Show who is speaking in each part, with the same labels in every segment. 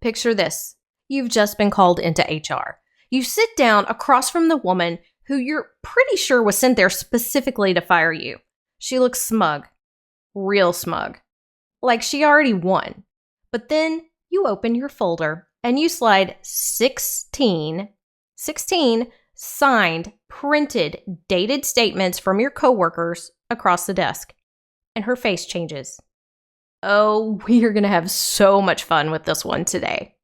Speaker 1: Picture this. You've just been called into HR. You sit down across from the woman who you're pretty sure was sent there specifically to fire you. She looks smug. Real smug. Like she already won. But then you open your folder and you slide 16 signed, printed, dated statements from your coworkers across the desk. And her face changes. Oh, we are going to have so much fun with this one today.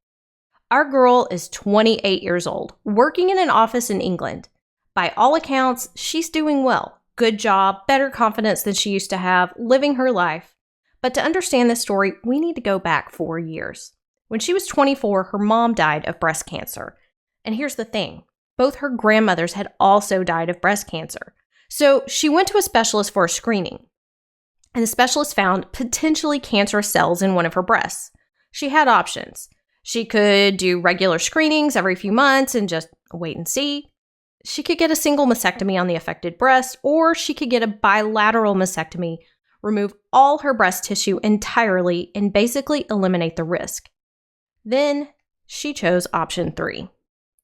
Speaker 1: Our girl is 28 years old, working in an office in England. By all accounts, she's doing well. Good job, better confidence than she used to have, living her life. But to understand this story, we need to go back 4 years. When she was 24, her mom died of breast cancer. And here's the thing. Both her grandmothers had also died of breast cancer. So she went to a specialist for a screening. And the specialist found potentially cancerous cells in one of her breasts. She had options. She could do regular screenings every few months and just wait and see. She could get a single mastectomy on the affected breast, or she could get a bilateral mastectomy, remove all her breast tissue entirely, and basically eliminate the risk. Then she chose option 3.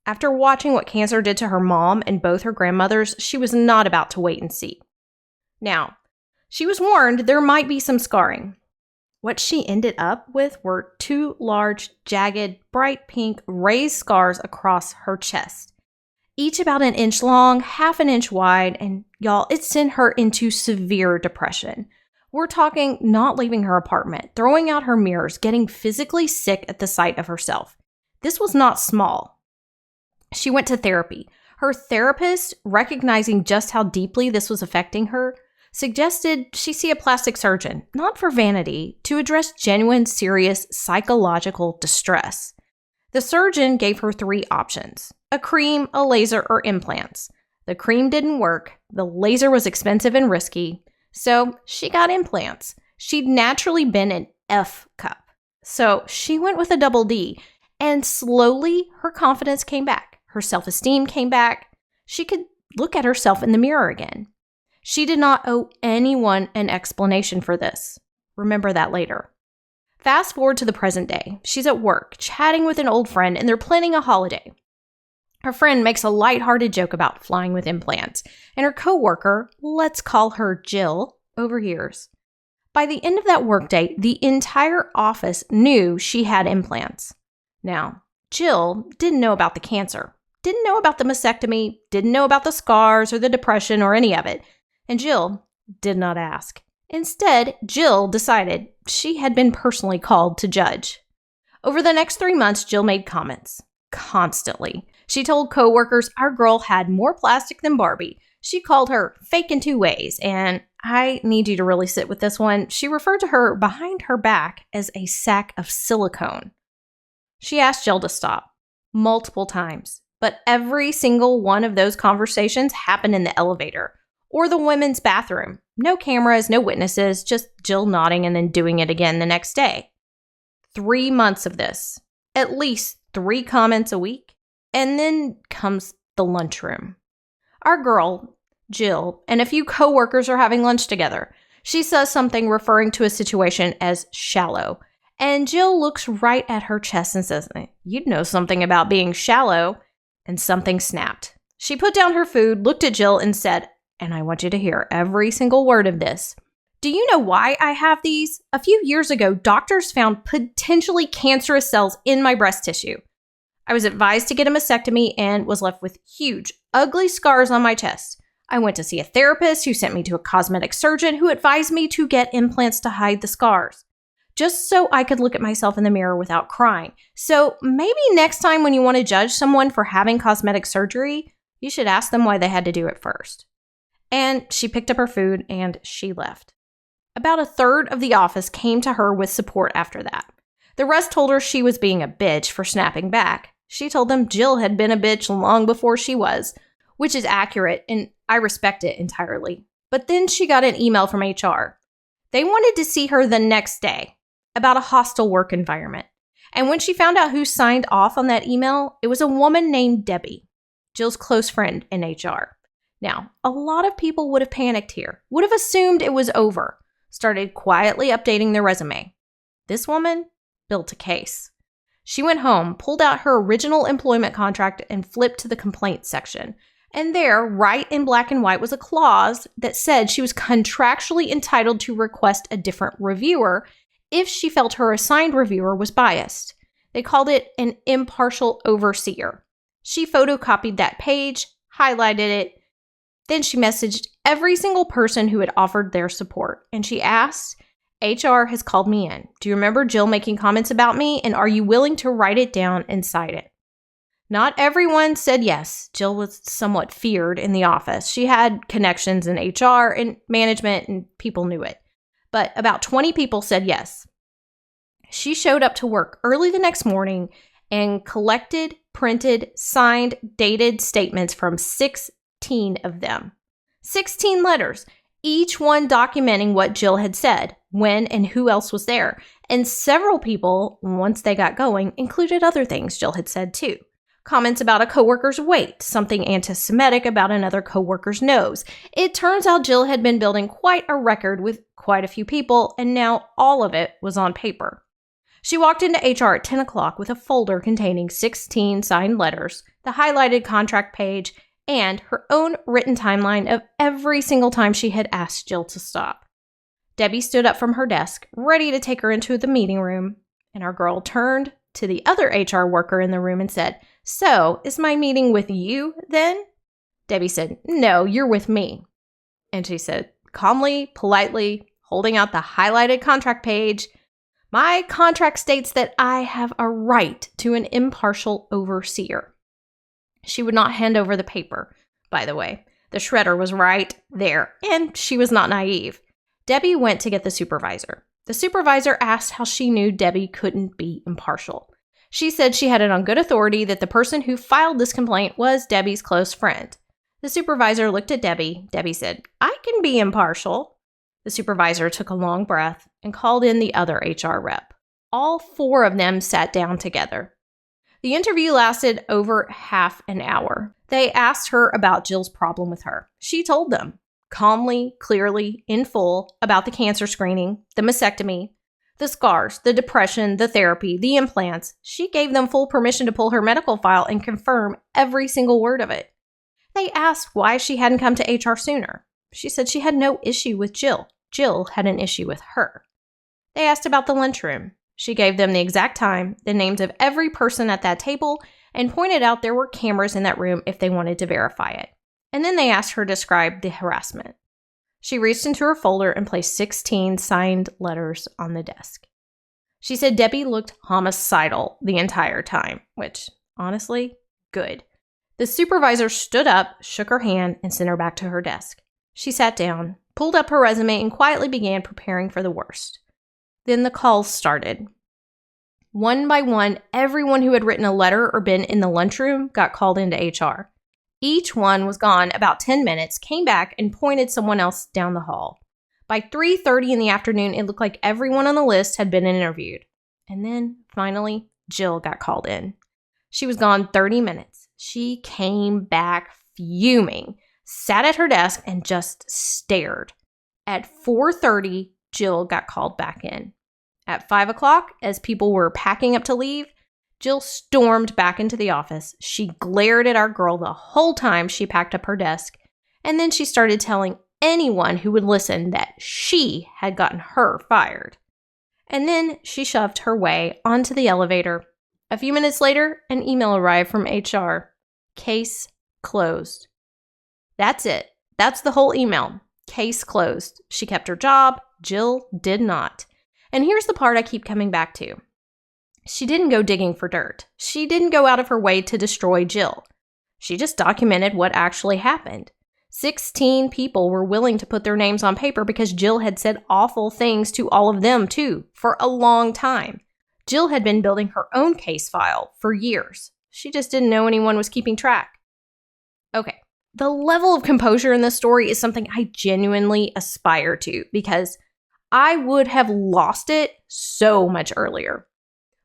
Speaker 1: After watching what cancer did to her mom and both her grandmothers, she was not about to wait and see. Now, she was warned there might be some scarring. What she ended up with were 2 large, jagged, bright pink, raised scars across her chest. Each about 1 inch long, half an inch wide, and y'all, it sent her into severe depression. We're talking not leaving her apartment, throwing out her mirrors, getting physically sick at the sight of herself. This was not small. She went to therapy. Her therapist, recognizing just how deeply this was affecting her, suggested she see a plastic surgeon, not for vanity, to address genuine, serious psychological distress. The surgeon gave her 3 options: a cream, a laser, or implants. The cream didn't work, the laser was expensive and risky, so she got implants. She'd naturally been an F cup, so she went with a double D, and slowly her confidence came back. Her self-esteem came back. She could look at herself in the mirror again. She did not owe anyone an explanation for this. Remember that later. Fast forward to the present day. She's at work, chatting with an old friend, and they're planning a holiday. Her friend makes a lighthearted joke about flying with implants, and her coworker, let's call her Jill, overhears. By the end of that workday, the entire office knew she had implants. Now, Jill didn't know about the cancer, didn't know about the mastectomy, didn't know about the scars or the depression or any of it. And Jill did not ask. Instead, Jill decided she had been personally called to judge. Over the next 3 months, Jill made comments. Constantly. She told coworkers our girl had more plastic than Barbie. She called her fake in 2 ways, and I need you to really sit with this one. She referred to her behind her back as a sack of silicone. She asked Jill to stop multiple times, but every single one of those conversations happened in the elevator or the women's bathroom. No cameras, no witnesses, just Jill nodding and then doing it again the next day. 3 months of this, at least 3 comments a week, and then comes the lunchroom. Our girl, Jill, and a few coworkers are having lunch together. She says something referring to a situation as shallow, and Jill looks right at her chest and says, "You'd know something about being shallow," and something snapped. She put down her food, looked at Jill, and said, and I want you to hear every single word of this. "Do you know why I have these? A few years ago, doctors found potentially cancerous cells in my breast tissue. I was advised to get a mastectomy and was left with huge, ugly scars on my chest. I went to see a therapist who sent me to a cosmetic surgeon who advised me to get implants to hide the scars, just so I could look at myself in the mirror without crying. So maybe next time when you want to judge someone for having cosmetic surgery, you should ask them why they had to do it first." And she picked up her food and she left. About 1/3 of the office came to her with support after that. The rest told her she was being a bitch for snapping back. She told them Jill had been a bitch long before she was, which is accurate, and I respect it entirely. But then she got an email from HR. They wanted to see her the next day about a hostile work environment. And when she found out who signed off on that email, it was a woman named Debbie, Jill's close friend in HR. Now, a lot of people would have panicked here, would have assumed it was over, started quietly updating their resume. This woman built a case. She went home, pulled out her original employment contract, and flipped to the complaints section. And there, right in black and white, was a clause that said she was contractually entitled to request a different reviewer if she felt her assigned reviewer was biased. They called it an impartial overseer. She photocopied that page, highlighted it, then she messaged every single person who had offered their support. And she asked, HR has called me in. Do you remember Jill making comments about me? And are you willing to write it down and cite it? Not everyone said yes. Jill was somewhat feared in the office. She had connections in HR and management, and people knew it. But about 20 people said yes. She showed up to work early the next morning and collected, printed, signed, dated statements from 16 of them. 16 letters, each one documenting what Jill had said, when and who else was there. And several people, once they got going, included other things Jill had said too. Comments about a coworker's weight, something anti-Semitic about another coworker's nose. It turns out Jill had been building quite a record with quite a few people, and now all of it was on paper. She walked into HR at 10 o'clock with a folder containing 16 signed letters, the highlighted contract page, and her own written timeline of every single time she had asked Jill to stop. Debbie stood up from her desk, ready to take her into the meeting room, and our girl turned to the other HR worker in the room and said, "So, is my meeting with you then?" Debbie said, "No, you're with me." And she said, calmly, politely, holding out the highlighted contract page, "My contract states that I have a right to an impartial overseer." She would not hand over the paper, by the way. The shredder was right there, and she was not naive. Debbie went to get the supervisor. The supervisor asked how she knew Debbie couldn't be impartial. She said she had it on good authority that the person who filed this complaint was Debbie's close friend. The supervisor looked at Debbie. Debbie said, "I can be impartial." The supervisor took a long breath and called in the other HR rep. All four of them sat down together. The interview lasted over half an hour. They asked her about Jill's problem with her. She told them, calmly, clearly, in full, about the cancer screening, the mastectomy, the scars, the depression, the therapy, the implants. She gave them full permission to pull her medical file and confirm every single word of it. They asked why she hadn't come to HR sooner. She said she had no issue with Jill. Jill had an issue with her. They asked about the lunchroom. She gave them the exact time, the names of every person at that table, and pointed out there were cameras in that room if they wanted to verify it. And then they asked her to describe the harassment. She reached into her folder and placed 16 signed letters on the desk. She said Debbie looked homicidal the entire time, which, honestly, good. The supervisor stood up, shook her hand, and sent her back to her desk. She sat down, pulled up her resume, and quietly began preparing for the worst. Then the calls started. One by one, everyone who had written a letter or been in the lunchroom got called into HR. Each one was gone about 10 minutes, came back, and pointed someone else down the hall. By 3:30 in the afternoon, it looked like everyone on the list had been interviewed. And then, finally, Jill got called in. She was gone 30 minutes. She came back fuming, sat at her desk, and just stared. At 4:30, Jill got called back in. At 5 o'clock, as people were packing up to leave, Jill stormed back into the office. She glared at our girl the whole time she packed up her desk, and then she started telling anyone who would listen that she had gotten her fired. And then she shoved her way onto the elevator. A few minutes later, an email arrived from HR. Case closed. That's it. That's the whole email. Case closed. She kept her job. Jill did not. And here's the part I keep coming back to. She didn't go digging for dirt. She didn't go out of her way to destroy Jill. She just documented what actually happened. 16 people were willing to put their names on paper because Jill had said awful things to all of them too, for a long time. Jill had been building her own case file for years. She just didn't know anyone was keeping track. Okay, the level of composure in this story is something I genuinely aspire to because I would have lost it so much earlier.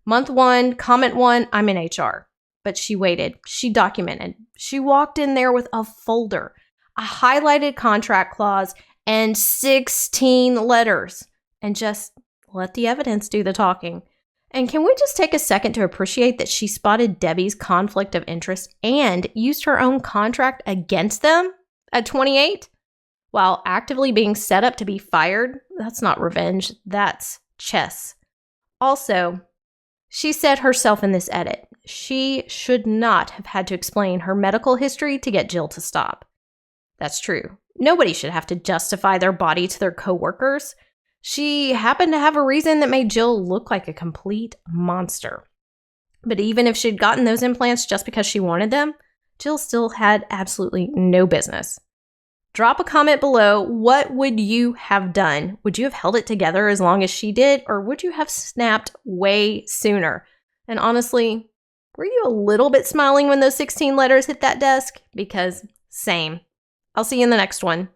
Speaker 1: Month 1, comment 1, I'm in HR. But she waited. She documented. She walked in there with a folder, a highlighted contract clause, and 16 letters, and just let the evidence do the talking. And can we just take a second to appreciate that she spotted Debbie's conflict of interest and used her own contract against them at 28? While actively being set up to be fired? That's not revenge, that's chess. Also, she said herself in this edit, she should not have had to explain her medical history to get Jill to stop. That's true. Nobody should have to justify their body to their coworkers. She happened to have a reason that made Jill look like a complete monster. But even if she'd gotten those implants just because she wanted them, Jill still had absolutely no business. Drop a comment below. What would you have done? Would you have held it together as long as she did, or would you have snapped way sooner? And honestly, were you a little bit smiling when those 16 letters hit that desk? Because same. I'll see you in the next one.